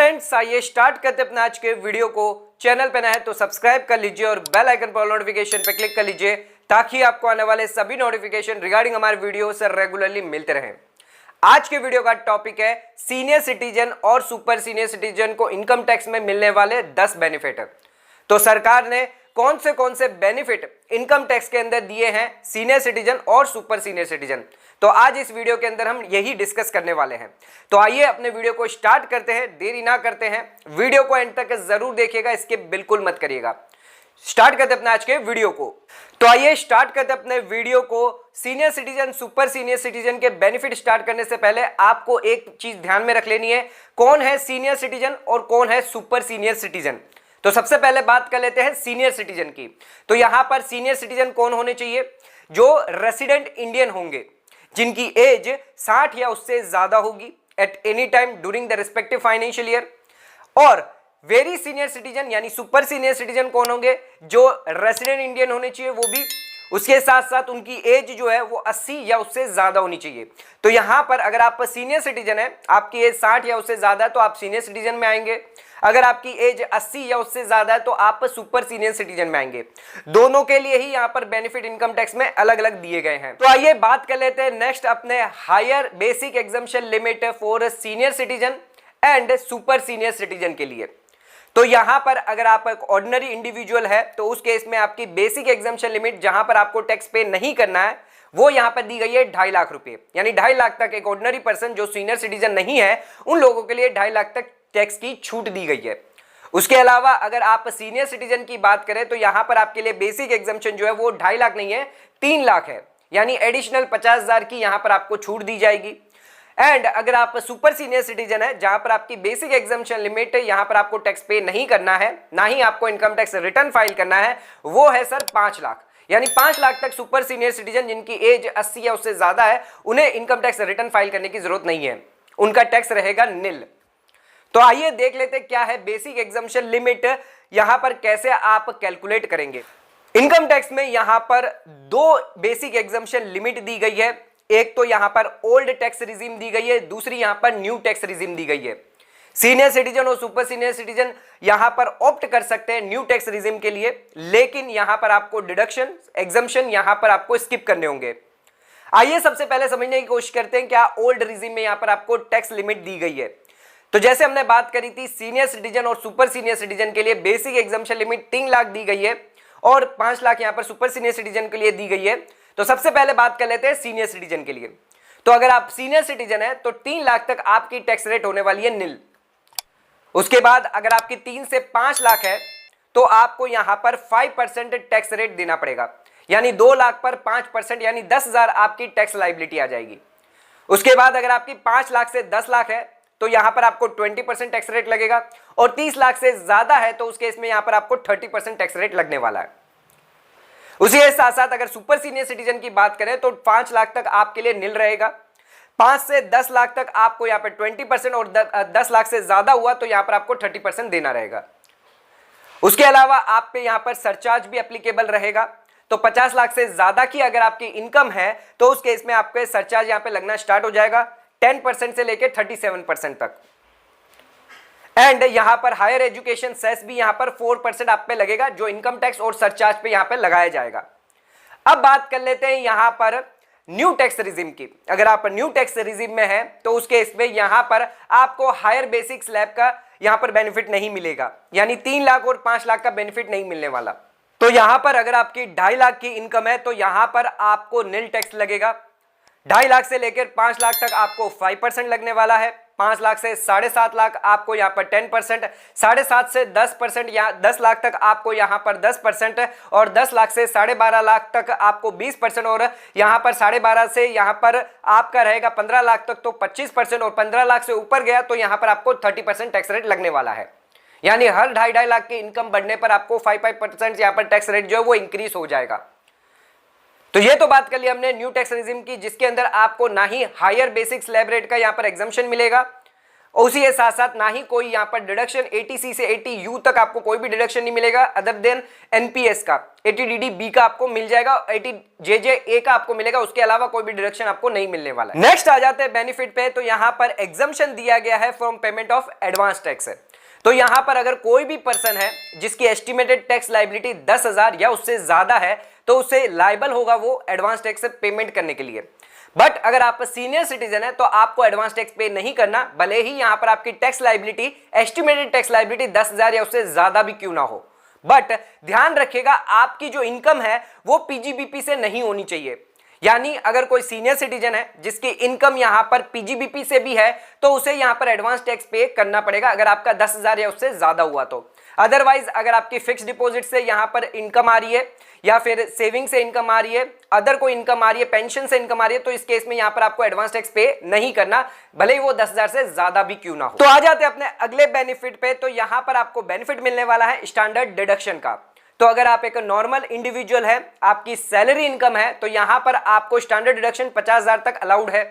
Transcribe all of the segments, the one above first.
Friends आइए start करते अपने आज के वीडियो को। चैनल पे नए हैं तो सब्सक्राइब कर लीजिए और बेल आइकन पर नोटिफिकेशन पे क्लिक कर लीजिए ताकि आपको आने वाले सभी नोटिफिकेशन रिगार्डिंग हमारे वीडियो से रेगुलरली मिलते रहें। आज के वीडियो का टॉपिक है सीनियर सिटीजन और सुपर सीनियर सिटीजन को इनकम टैक्स में मिलने वाले 10 बेनिफिट। तो सरकार ने कौन से बेनिफिट इनकम टैक्स के अंदर दिए हैं सीनियर सिटीजन और सुपर सीनियर सिटीजन, तो आज इस वीडियो के अंदर हम यही डिस्कस करने वाले हैं। तो आइए अपने वीडियो को स्टार्ट करते हैं, देरी ना करते हैं, वीडियो को एंड तक जरूर देखिएगा, स्किप बिल्कुल मत करिएगा। स्टार्ट करते अपने आज के वीडियो को। तो आइए स्टार्ट करते अपने वीडियो को। Senior citizen super senior citizen के बेनिफिट स्टार्ट करने से पहले आपको एक चीज ध्यान में रख लेनी है, कौन है सीनियर सिटीजन और कौन है सुपर सीनियर सिटीजन। तो सबसे पहले बात कर लेते हैं सीनियर सिटीजन की। तो यहां पर सीनियर सिटीजन कौन होने चाहिए? जो रेसिडेंट इंडियन होंगे, जिनकी एज 60 या उससे ज्यादा होगी at any time during the respective financial year. और वेरी सीनियर सिटीजन यानी सुपर सीनियर सिटीजन कौन होंगे? जो रेसिडेंट इंडियन होने चाहिए, वो भी उसके साथ साथ उनकी एज जो है वो 80 या उससे ज्यादा होनी चाहिए। तो यहां पर अगर आप सीनियर सिटीजन है, आपकी एज 60 या उससे ज्यादा है तो आप सीनियर सिटीजन में आएंगे। अगर आपकी एज 80 या उससे ज्यादा है तो आप सुपर सीनियर सिटीजन में आएंगे। दोनों के लिए ही यहां पर बेनिफिट इनकम टैक्स में अलग अलग दिए गए हैं। तो आइए बात कर लेते हैं नेक्स्ट अपने higher basic exemption limit for senior citizen and super senior citizen के लिए। तो यहां पर अगर आप एक ऑर्डिनरी इंडिविजुअल है तो उस केस में आपकी बेसिक एग्जम्पशन लिमिट जहां पर आपको टैक्स पे नहीं करना है वो यहां पर दी गई है 2.5 लाख रुपए, यानी 2.5 लाख तक एक ऑर्डिनरी पर्सन जो सीनियर सिटीजन नहीं है उन लोगों के लिए 2.5 लाख तक टैक्स की छूट दी गई है। उसके अलावा अगर आप सीनियर सिटीजन की बात करें तो यहां पर आपके लिए बेसिक एग्जम्पशन जो है वो 2.5 लाख नहीं है 3 लाख है, यानी एडिशनल 50,000 की यहां पर आपको छूट दी जाएगी। एंड अगर आप सुपर सीनियर सिटीजन है जहां पर आपकी बेसिक एग्जम्पशन लिमिट यहां पर आपको टैक्स पे नहीं करना है, ना ही आपको इनकम टैक्स रिटर्न फाइल करना है, वो है सर 5 लाख, यानी 5 लाख तक सुपर सीनियर सिटीजन जिनकी एज 80 या उससे ज्यादा है उन्हें इनकम टैक्स रिटर्न फाइल करने की जरूरत नहीं है, उनका टैक्स रहेगा निल। तो आइए देख लेते हैं क्या है बेसिक एग्जम्पशन लिमिट, यहां पर कैसे आप कैलकुलेट करेंगे। इनकम टैक्स में यहां पर 2 बेसिक एग्जम्पशन लिमिट दी गई है, एक तो यहां पर ओल्ड टैक्स रिजीम दी गई है, दूसरी यहां पर न्यू टैक्स रिजीम दी गई है। सीनियर सिटीजन और सुपर सीनियर सिटीजन यहां पर ऑप्ट कर सकते हैं न्यू टैक्स रिजीम के लिए, लेकिन यहां पर आपको डिडक्शन एग्जम्पशन यहां पर आपको स्किप करने होंगे। आइए सबसे पहले समझने की कोशिश करते हैं क्या ओल्ड रिजीम में यहां पर आपको टैक्स लिमिट दी गई है। तो जैसे हमने बात करी थी सीनियर सिटीजन और सुपर सीनियर सिटीजन के लिए बेसिक एग्जम्पशन लिमिट 3 लाख दी गई है और 5 लाख यहां पर सुपर सीनियर सिटीजन के लिए दी गई है। तो सबसे पहले बात कर लेते हैं सीनियर सिटीजन के लिए। तो अगर आप सीनियर सिटीजन है तो 3 लाख तक आपकी टैक्स रेट होने वाली है निल। उसके बाद अगर आपकी 3 से 5 लाख है तो आपको यहां पर 5% टैक्स रेट देना पड़ेगा, यानी 2 लाख पर 5% यानी 10,000 आपकी टैक्स लाइबिलिटी आ जाएगी। उसके बाद अगर आपकी 5 लाख से 10 लाख है तो यहां पर आपको 20% टैक्स रेट लगेगा और 30 लाख से ज्यादा है तो उस केस में यहां पर आपको 30% टैक्स रेट लगने वाला है। उसी के साथ साथ अगर सुपर सीनियर सिटीजन की बात करें तो 5 लाख तक आपके लिए निल रहेगा, 5 से 10 लाख तक आपको यहां पर 20% और 10 लाख से ज्यादा हुआ तो यहां पर आपको 30% देना रहेगा। उसके अलावा आप पे यहां पर सरचार्ज भी एप्लीकेबल रहेगा। तो 50 लाख से ज्यादा की अगर आपकी इनकम है तो उस केस में आपके सरचार्ज यहां पे लगना स्टार्ट हो जाएगा 10% से लेकर 37% तक। एंड यहां पर हायर एजुकेशन सेस भी यहां पर 4% आप पे लगेगा, जो इनकम टैक्स और सरचार्ज पे यहां पे लगाया जाएगा। अब बात कर लेते हैं यहां पर न्यू टैक्स रिजीम की। अगर आप न्यू टैक्स रिजीम में हैं तो उसके इसमें यहां पर आपको हायर बेसिक स्लैब का यहां पर बेनिफिट नहीं मिलेगा, यानी 3 लाख और 5 लाख का बेनिफिट नहीं मिलने वाला। तो यहां पर अगर आपकी 2.5 लाख की इनकम है तो यहां पर आपको निल टैक्स लगेगा। 2.5 लाख से लेकर 5 लाख तक आपको 5% लगने वाला है, 5 लाख से 7.5 लाख आपको यहाँ पर 10%, 7.5 से 10% या 10 लाख तक आपको यहाँ पर 10% और 10 लाख से 12.5 लाख तक आपको 20% और यहाँ पर 12.5 से यहाँ पर आपका रहेगा 15 लाख तक तो 25% और 15 लाख से ऊपर गया तो यहाँ पर आपको 30% टैक्स रेट लगने वाला है, यानी हर 2.5 लाख की इनकम बढ़ने पर आपको 5% यहाँ पर टैक्स रेट जो है वो इंक्रीज हो जाएगा। तो ये तो बात कर ली हमने न्यू टैक्स रिजीम की, जिसके अंदर आपको ना ही हायर बेसिक स्लैब रेट का यहां पर एग्जम्पशन मिलेगा, और उसी के साथ साथ ना ही कोई यहाँ पर डिडक्शन 80C से 80U तक आपको कोई भी डिडक्शन नहीं मिलेगा अदर देन एनपीएस का। 80DD का आपको मिल जाएगा, 80JJA का आपको मिलेगा, उसके अलावा कोई भी डिडक्शन आपको नहीं मिलने वाला है। नेक्स्ट आ जाते हैं बेनिफिट पे। तो यहाँ पर एग्जम्पशन दिया गया है from payment of advance tax. तो यहां पर अगर कोई भी पर्सन है जिसकी एस्टिमेटेड टैक्स लायबिलिटी 10,000 या उससे ज्यादा है तो उसे लायबल होगा वो एडवांस टैक्स पेमेंट करने के लिए। बट अगर आप सीनियर सिटीजन है तो आपको एडवांस टैक्स पे नहीं करना, भले ही यहां पर आपकी tax liability estimated tax liability 10,000 या उससे ज्यादा भी क्यों ना हो। बट ध्यान रखिएगा आपकी जो इनकम है वो पीजीबीपी से नहीं होनी चाहिए। यानी अगर कोई सीनियर सिटीजन है जिसकी इनकम यहां पर पीजीबीपी से भी है तो उसे यहां पर एडवांस टैक्स पे करना पड़ेगा अगर आपका 10,000 या उससे ज्यादा हुआ तो। अदरवाइज अगर आपकी फिक्स डिपॉजिट से यहां पर इनकम आ रही है या फिर सेविंग से इनकम आ रही है, अदर कोई इनकम आ रही है, पेंशन से इनकम आ रही है, तो इस केस में यहां पर आपको एडवांस टैक्स पे नहीं करना, भले ही वो 10,000 से ज्यादा भी क्यों ना हो। तो आ जाते हैं अपने अगले बेनिफिट पे। तो यहां पर आपको बेनिफिट मिलने वाला है स्टैंडर्ड डिडक्शन का। तो अगर आप एक नॉर्मल इंडिविजुअल है, आपकी सैलरी इनकम है, तो यहां पर आपको स्टैंडर्ड डिडक्शन 50,000 तक अलाउड है।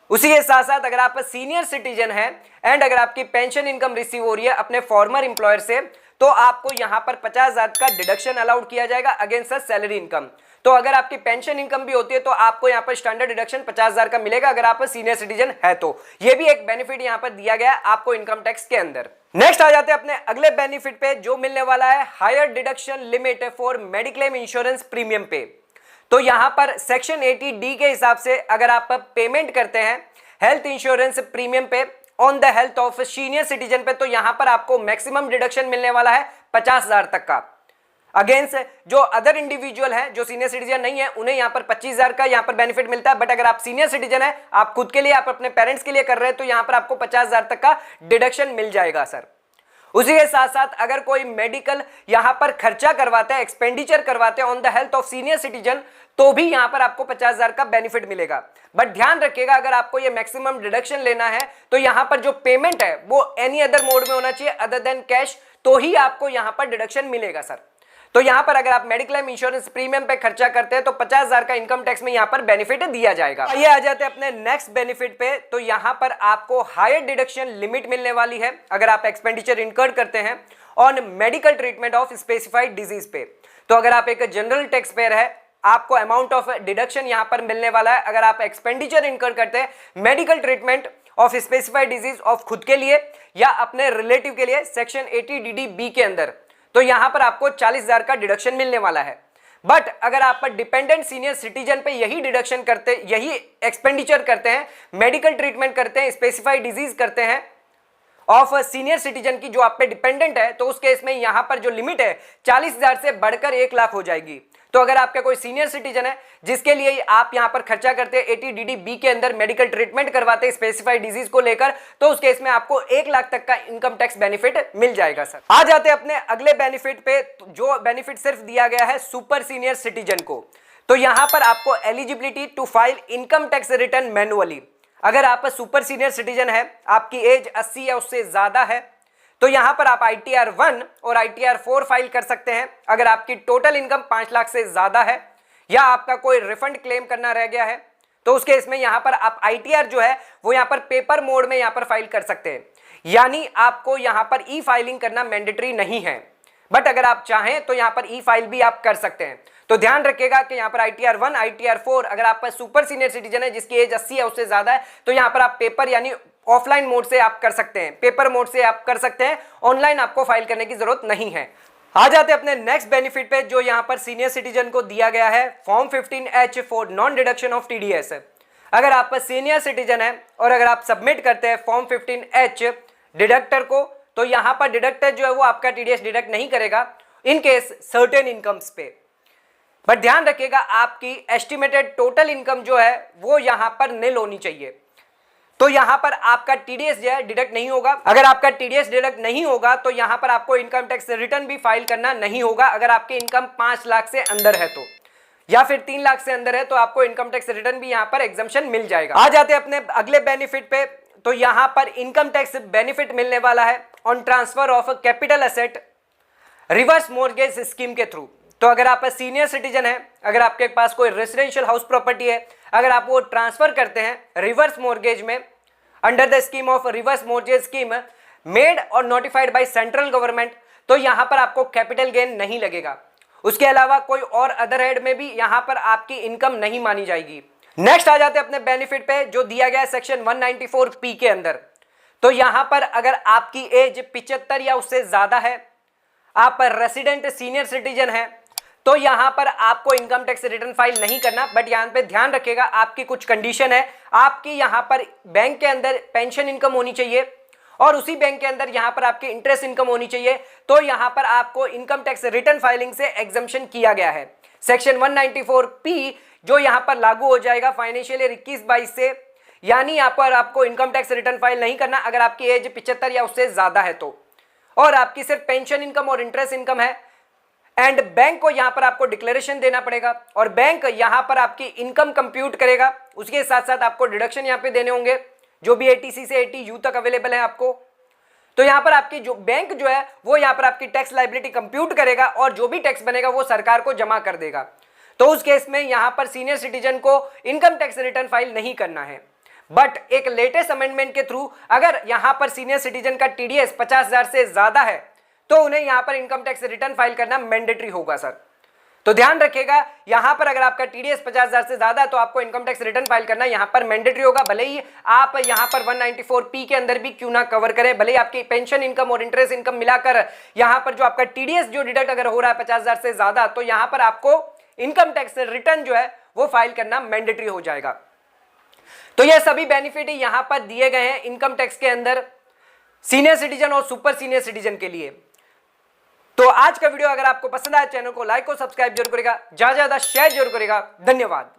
उसी के साथ साथ अगर आप सीनियर सिटीजन है एंड अगर आपकी पेंशन इनकम रिसीव हो रही है अपने फॉर्मर एम्प्लॉयर से तो आपको यहां पर 50,000 का डिडक्शन अलाउड किया जाएगा अगेंस्ट सैलरी इनकम। तो अगर आपकी पेंशन इनकम भी होती है तो आपको यहां पर स्टैंडर्ड डिडक्शन 50,000 का मिलेगा अगर आप सीनियर सिटीजन है तो। यह भी एक बेनिफिट यहां पर दिया गया है आपको इनकम टैक्स के अंदर। नेक्स्ट आ जाते हैं अपने अगले बेनिफिट पे जो मिलने वाला है higher deduction limit for mediclaim insurance premium पे। तो यहां पर सेक्शन 80D के हिसाब से अगर आप पेमेंट करते हैं हेल्थ इंश्योरेंस प्रीमियम पे on the health of senior citizen पे तो यहां पर आपको मैक्सिमम डिडक्शन मिलने वाला है 50,000 तक का। अगेंस्ट जो अदर इंडिविजुअल है जो सीनियर सिटीजन नहीं है उन्हें यहां पर 25,000 का यहां पर बेनिफिट मिलता है। बट अगर आप सीनियर सिटीजन है, आप खुद के लिए, आप अपने पेरेंट्स के लिए कर रहे हैं तो यहां पर आपको 50,000 तक का डिडक्शन मिल जाएगा सर। उसी के साथ साथ अगर कोई मेडिकल यहां पर खर्चा करवाते हैं, एक्सपेंडिचर करवाते हैं on the health of senior citizen तो भी यहां पर आपको 50,000 का बेनिफिट मिलेगा। बट ध्यान रखिएगा अगर आपको ये मैक्सिमम डिडक्शन लेना है तो यहां पर जो पेमेंट है वो एनी अदर मोड में होना चाहिए अदर देन कैश, तो ही आपको यहां पर डिडक्शन मिलेगा सर। तो यहां पर अगर आप मेडिक्लेम इंश्योरेंस प्रीमियम पे खर्चा करते हैं तो 50,000 का इनकम टैक्स में यहां पर बेनिफिट दिया जाएगा। ये आ जाते हैं अपने नेक्स्ट बेनिफिट पे। तो यहां पर आपको हायर डिडक्शन लिमिट मिलने वाली है अगर आप एक्सपेंडिचर इनकर्ड करते हैं on medical treatment of specified disease पे। तो अगर आप एक जनरल टैक्स पेयर है आपको अमाउंट ऑफ डिडक्शन यहां पर मिलने वाला है अगर आप एक्सपेंडिचर इनकर करते हैं medical treatment of specified disease of खुद के लिए या अपने रिलेटिव के लिए सेक्शन 80DD के अंदर, तो यहां पर आपको 40,000 का डिडक्शन मिलने वाला है। बट अगर आप डिपेंडेंट सीनियर सिटीजन पे यही डिडक्शन करते, यही एक्सपेंडिचर करते हैं, मेडिकल ट्रीटमेंट करते हैं, स्पेसिफाइड डिजीज करते हैं ऑफ सीनियर सिटीजन की जो आप पे डिपेंडेंट है, तो उस केस में यहां पर जो लिमिट है 40,000 से बढ़कर 1 लाख हो जाएगी। तो अगर आपका कोई सीनियर सिटीजन है जिसके लिए आप यहां पर खर्चा करते हैं 80DD के अंदर मेडिकल ट्रीटमेंट करवाते हैं स्पेसिफाइड डिजीज को लेकर, तो उस केस में आपको 1 लाख तक का इनकम टैक्स बेनिफिट मिल जाएगा सर। आ जाते हैं अपने अगले बेनिफिट पे जो बेनिफिट सिर्फ दिया गया है सुपर सीनियर सिटीजन को। तो यहां पर आपको eligibility to file income tax return manually. अगर आप सुपर सीनियर सिटीजन है, आपकी एज 80 या उससे ज्यादा है, तो यहां पर आप ITR 1 और ITR 4 फाइल कर सकते हैं अगर आपकी टोटल इनकम 5 लाख से ज्यादा है या आपका कोई रिफंड क्लेम करना रह गया है, तो उस केस में यहां पर आप ITR जो है वो यहां पर पेपर मोड में यहां पर फाइल कर सकते हैं। यानी आपको यहां पर ई फाइलिंग करना मैंडेटरी नहीं है, बट अगर आप चाहें तो यहां पर ई फाइल भी आप कर सकते हैं। तो ध्यान रखिएगा कि यहां पर ITR 1 ITR 4 अगर आप सुपर सीनियर सिटीजन है जिसकी एज 80 है उससे ज्यादा है तो यहां पर आप पेपर यानी ऑफलाइन मोड से आप कर सकते हैं, पेपर मोड से आप कर सकते हैं, ऑनलाइन आपको फाइल करने की जरूरत नहीं है। आ जाते हैं अपने नेक्स्ट बेनिफिट पे जो यहां पर सीनियर सिटीजन को दिया गया है form 15H for non deduction of TDS। अगर आप सीनियर सिटीजन है और अगर आप सबमिट करते हैं फॉर्म 15H डिडक्टर को, तो यहां पर डिडक्टर जो है वो आपका TDS डिडक्ट नहीं करेगा इन केस सर्टेन इनकम्स पे। बट ध्यान रखिएगा आपकी एस्टिमेटेड टोटल इनकम जो है वो यहां पर निल होनी चाहिए, तो यहां पर आपका TDS जो है डिडक्ट नहीं होगा। अगर आपका TDS डिडक्ट नहीं होगा तो यहां पर आपको इनकम टैक्स रिटर्न भी फाइल करना नहीं होगा अगर आपकी इनकम 5 लाख से अंदर है तो, या फिर 3 लाख से अंदर है तो आपको इनकम टैक्स रिटर्न भी यहां पर एग्जम्पशन मिल जाएगा। आ जाते हैं अपने अगले बेनिफिट पे। तो यहां पर इनकम टैक्स बेनिफिट मिलने वाला है on transfer of capital asset reverse mortgage scheme के थ्रू। तो अगर आप सीनियर सिटीजन है, अगर आपके पास कोई रेसिडेंशियल हाउस प्रॉपर्टी है, अगर आप वो ट्रांसफर करते हैं रिवर्स मॉर्गेज में under the scheme of reverse mortgage scheme made और नोटिफाइड बाय सेंट्रल गवर्नमेंट, तो यहां पर आपको कैपिटल गेन नहीं लगेगा। उसके अलावा कोई और अदर हेड में भी यहां पर आपकी इनकम नहीं मानी जाएगी। नेक्स्ट आ जाते हैं अपने बेनिफिट पे जो दिया गया है सेक्शन 194P के अंदर। तो यहां पर अगर आपकी एज 75 या उससे ज्यादा है, आप रेसिडेंट सीनियर सिटीजन है, तो यहां पर आपको इनकम टैक्स रिटर्न फाइल नहीं करना। बट यहां पे ध्यान रखिएगा, आपकी कुछ कंडीशन है। आपकी यहां पर बैंक के अंदर पेंशन इनकम होनी चाहिए और उसी बैंक के अंदर यहां पर आपकी इंटरेस्ट इनकम होनी चाहिए, तो यहां पर आपको इनकम टैक्स रिटर्न फाइलिंग से एग्जम्पशन किया गया है। सेक्शन 194P जो यहां पर लागू हो जाएगा फाइनेंशियल ईयर 21-22 से, यानी आपको इनकम टैक्स रिटर्न फाइल नहीं करना अगर आपकी एज 75 या उससे ज्यादा है तो, और आपकी सिर्फ पेंशन इनकम और इंटरेस्ट इनकम है। एंड बैंक को यहां पर आपको डिक्लेरेशन देना पड़ेगा और बैंक यहां पर आपकी इनकम कंप्यूट करेगा। उसके साथ साथ आपको डिडक्शन यहां पे देने होंगे जो भी 80C से 80U तक अवेलेबल है आपको। तो यहां पर आपकी जो बैंक जो है वो यहां पर आपकी टैक्स लायबिलिटी कंप्यूट करेगा और जो भी टैक्स बनेगा वो सरकार को जमा कर देगा। तो उस केस में यहां पर सीनियर सिटीजन को इनकम टैक्स रिटर्न फाइल नहीं करना है। बट एक लेटेस्ट अमेंडमेंट के थ्रू अगर यहां पर सीनियर सिटीजन का TDS 50,000 से ज्यादा है तो उन्हें यहां पर इनकम टैक्स रिटर्न फाइल करना मैंडेटरी होगा सर। तो ध्यान रखिएगा, यहां पर अगर आपका TDS 50,000 से ज्यादा है तो आपको इनकम टैक्स रिटर्न फाइल करना यहां पर मैंडेटरी होगा, भले ही आप यहां पर 194P के अंदर भी क्यों ना कवर करें, भले ही आपकी पेंशन इनकम और इंटरेस्ट इनकम मिलाकर यहां पर जो आपका TDS जो डिडक्ट अगर हो रहा है 50,000 से ज्यादा, तो यहां पर आपको इनकम टैक्स रिटर्न जो है वो फाइल करना मैंडेटरी हो जाएगा। तो ये सभी बेनिफिट यहां पर दिए गए हैं इनकम टैक्स के अंदर सीनियर सिटीजन और सुपर सीनियर सिटीजन के लिए। तो आज का वीडियो अगर आपको पसंद आया, चैनल को लाइक और सब्सक्राइब जरूर करेगा, ज्यादा शेयर जरूर करेगा। धन्यवाद।